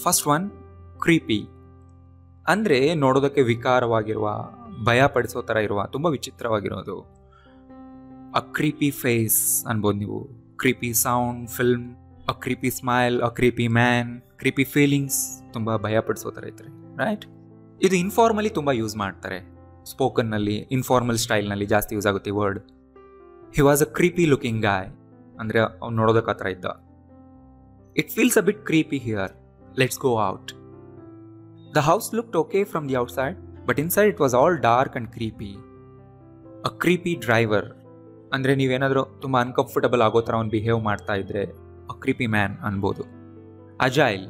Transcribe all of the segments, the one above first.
First one, ಕ್ರೀಪಿ. ಅಂದರೆ ನೋಡೋದಕ್ಕೆ ವಿಕಾರವಾಗಿರುವ, ಭಯ ಪಡಿಸೋ ಥರ ಇರುವ, ತುಂಬ ವಿಚಿತ್ರವಾಗಿರೋದು. ಅ ಕ್ರೀಪಿ ಫೇಸ್ ಅನ್ಬೋದು ನೀವು, ಕ್ರೀಪಿ ಸೌಂಡ್, ಫಿಲ್ಮ್, ಅ ಕ್ರೀಪಿ ಸ್ಮೈಲ್, ಅ ಕ್ರೀಪಿ ಮ್ಯಾನ್, ಕ್ರೀಪಿ ಫೀಲಿಂಗ್ಸ್, ತುಂಬ ಭಯ ಪಡಿಸೋ ಥರ ಇರ್ತಾರೆ, ರೈಟ್? ಇದು ಇನ್ಫಾರ್ಮಲಿ ತುಂಬ ಯೂಸ್ ಮಾಡ್ತಾರೆ. ಸ್ಪೋಕನ್ನಲ್ಲಿ, ಇನ್ಫಾರ್ಮಲ್ ಸ್ಟೈಲ್ನಲ್ಲಿ ಜಾಸ್ತಿ ಯೂಸ್ ಆಗುತ್ತೆ ಈ word. He was a creepy looking guy, ಅಂದರೆ ಅವ್ನು ನೋಡೋದಕ್ಕೆ ಆ ಥರ ಇದ್ದ. It feels a bit creepy here, let's go out. The house looked okay from the outside, but inside it was all dark and creepy. A creepy driver, ಅಂದರೆ ನೀವೇನಾದರೂ ತುಂಬ uncomfortable ಆಗೋ ಥರ ಅವ್ನು ಬಿಹೇವ್ ಮಾಡ್ತಾ ಇದ್ರೆ ಅ ಕ್ರೀಪಿ ಮ್ಯಾನ್ ಅನ್ಬೋದು. ಅಜೈಲ್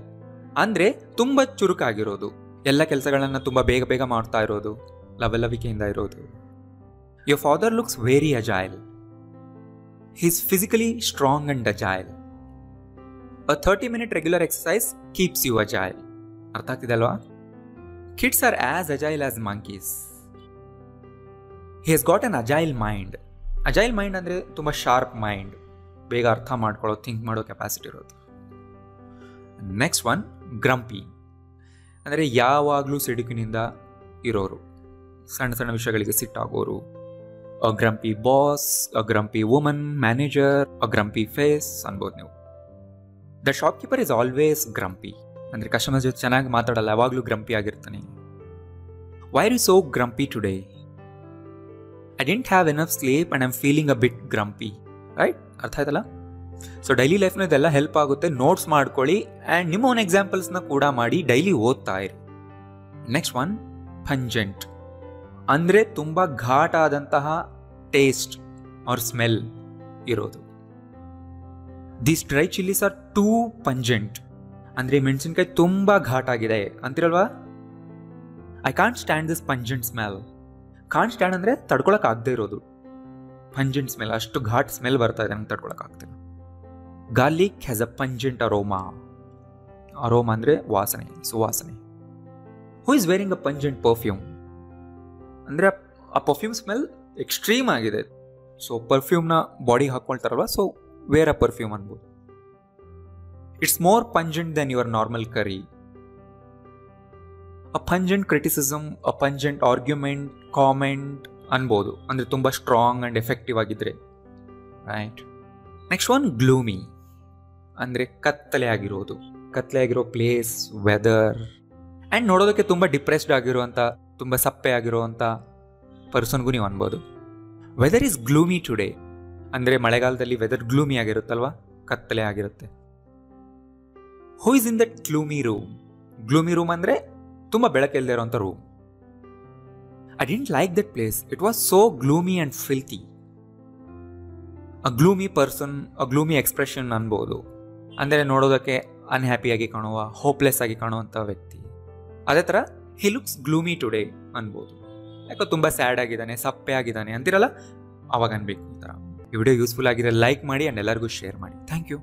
ಅಂದರೆ ತುಂಬ ಚುರುಕಾಗಿರೋದು, ಎಲ್ಲ ಕೆಲಸಗಳನ್ನು ತುಂಬ ಬೇಗ ಬೇಗ ಮಾಡ್ತಾ ಇರೋದು, ಲವಲವಿಕೆಯಿಂದ ಇರೋದು. Your father looks very agile, he is physically strong and agile. A 30-minute regular exercise keeps you agile. ಅರ್ಥ ಆಗ್ತಿದೆ ಅಲ್ವಾ? Kids are as agile as monkeys. He has got an agile mind. Agile mind ಅಂದರೆ ತುಂಬ sharp mind, ಬೇಗ ಅರ್ಥ ಮಾಡ್ಕೊಳ್ಳೋ, think ಮಾಡೋ capacity ಇರೋದು. Next one, grumpy. ಅಂದರೆ ಯಾವಾಗಲೂ ಸಿಡುಕಿನಿಂದ ಇರೋರು, ಸಣ್ಣ ಸಣ್ಣ ವಿಷಯಗಳಿಗೆ ಸಿಟ್ಟಾಗೋರು. A grumpy boss, a grumpy woman, manager, a grumpy face ಅನ್ಬೋದು ನೀವು. The shopkeeper is always grumpy, ಅಂದರೆ ಕಸ್ಟಮರ್ ಜೊತೆ ಚೆನ್ನಾಗಿ ಮಾತಾಡಲ್ಲ, ಯಾವಾಗಲೂ ಗ್ರಂಪಿ ಆಗಿರ್ತಾನೆ. Why are you so grumpy today? I didn't have enough sleep and I'm feeling a bit grumpy. Right? ಅರ್ಥ ಆಯ್ತಲ್ಲ? ಸೊ ಡೈಲಿ ಲೈಫ್ನ ಇದೆಲ್ಲ ಹೆಲ್ಪ್ ಆಗುತ್ತೆ. ನೋಟ್ಸ್ ಮಾಡ್ಕೊಳ್ಳಿ ಆ್ಯಂಡ್ ನಿಮ್ಮ ಓನ್ ಎಕ್ಸಾಂಪಲ್ಸ್ನ ಕೂಡ ಮಾಡಿ ಡೈಲಿ ಓದ್ತಾ ಇರಿ. Next one, pungent. ಅಂದರೆ ತುಂಬ ಘಾಟ್ ಆದಂತಹ ಟೇಸ್ಟ್ ಆರ್ ಸ್ಮೆಲ್ ಇರೋದು. These dry chillies are too pungent. ಅಂದರೆ ಮೆಣಸಿನ್ಕಾಯಿ ತುಂಬ ಘಾಟ್ ಆಗಿದೆ ಅಂತಿರಲ್ವಾ? I can't stand this pungent smell. Can't stand ಅಂದರೆ ತಡ್ಕೊಳಕ್ಕೆ ಆಗದೆ ಇರೋದು. ಪಂಜೆಂಟ್ ಸ್ಮೆಲ್, ಅಷ್ಟು ಘಾಟ್ ಸ್ಮೆಲ್ ಬರ್ತಾ ಇದೆ, ನಂಗೆ ತಡ್ಕೊಳಕ್ಕೆ ಆಗ್ತಿಲ್ಲ. Garlic has a pungent aroma. Aroma ಅಂದರೆ ವಾಸನೆ, ಸುವಾಸನೆ. Who is wearing a pungent perfume? ಅಂದರೆ ಆ ಪರ್ಫ್ಯೂಮ್ ಸ್ಮೆಲ್ ಎಕ್ಸ್ಟ್ರೀಮ್ ಆಗಿದೆ. ಸೊ ಪರ್ಫ್ಯೂಮ್ನ ಬಾಡಿ ಹಾಕ್ಕೊಳ್ತಾರಲ್ವ, ಸೊ ವೇರ್ ಅ ಪರ್ಫ್ಯೂಮ್ ಅನ್ಬೋದು. It's more pungent then your normal curry. A pungent criticism, a pungent argument, comment ಅನ್ಬೋದು. ಅಂದರೆ ತುಂಬ ಸ್ಟ್ರಾಂಗ್ ಆ್ಯಂಡ್ ಎಫೆಕ್ಟಿವ್ ಆಗಿದ್ರೆ, ರೈಟ್? Next one, gloomy. ಅಂದರೆ ಕತ್ತಲೆ ಆಗಿರೋದು, ಕತ್ತಲೆ ಆಗಿರೋ ಪ್ಲೇಸ್, ವೆದರ್, ಆ್ಯಂಡ್ ನೋಡೋದಕ್ಕೆ ತುಂಬ ಡಿಪ್ರೆಸ್ಡ್ ಆಗಿರುವಂಥ, ತುಂಬ ಸಪ್ಪೆ ಆಗಿರುವಂಥ ಪರ್ಸನ್ಗೂ ನೀವು ಅನ್ಬೋದು. Weather is gloomy today. ಅಂದರೆ ಮಳೆಗಾಲದಲ್ಲಿ ವೆದರ್ ಗ್ಲೂಮಿ ಆಗಿರುತ್ತಲ್ವ, ಕತ್ತಲೆ ಆಗಿರುತ್ತೆ. Who is in that gloomy room? Gloomy room ಅಂದರೆ ತುಂಬ ಬೆಳಕಿಲ್ಲದೆ ಇರೋಂಥ room. I didn't like that place, it was so gloomy and filthy. A gloomy person, a gloomy expression ಅನ್ಬೋದು. ಅಂದರೆ ನೋಡೋದಕ್ಕೆ ಅನ್ಹ್ಯಾಪಿಯಾಗಿ ಕಾಣುವ, ಹೋಪ್ಲೆಸ್ ಆಗಿ ಕಾಣುವಂಥ ವ್ಯಕ್ತಿ. ಅದೇ ಥರ ಹಿ ಲುಕ್ಸ್ ಗ್ಲೂಮಿ ಟುಡೇ ಅನ್ಬೋದು. ಯಾಕೋ ತುಂಬ ಸ್ಯಾಡ್ ಆಗಿದ್ದಾನೆ, ಸಪ್ಪೆ ಆಗಿದ್ದಾನೆ ಅಂತಿರಲ್ಲ, ಅವಾಗ ಅನ್ಬೇಕು ಈ ಥರ. ಈ ವಿಡಿಯೋ ಯೂಸ್ಫುಲ್ ಆಗಿದೆ, ಲೈಕ್ ಮಾಡಿ ಆ್ಯಂಡ್ ಎಲ್ಲರಿಗೂ ಶೇರ್ ಮಾಡಿ. Thank you.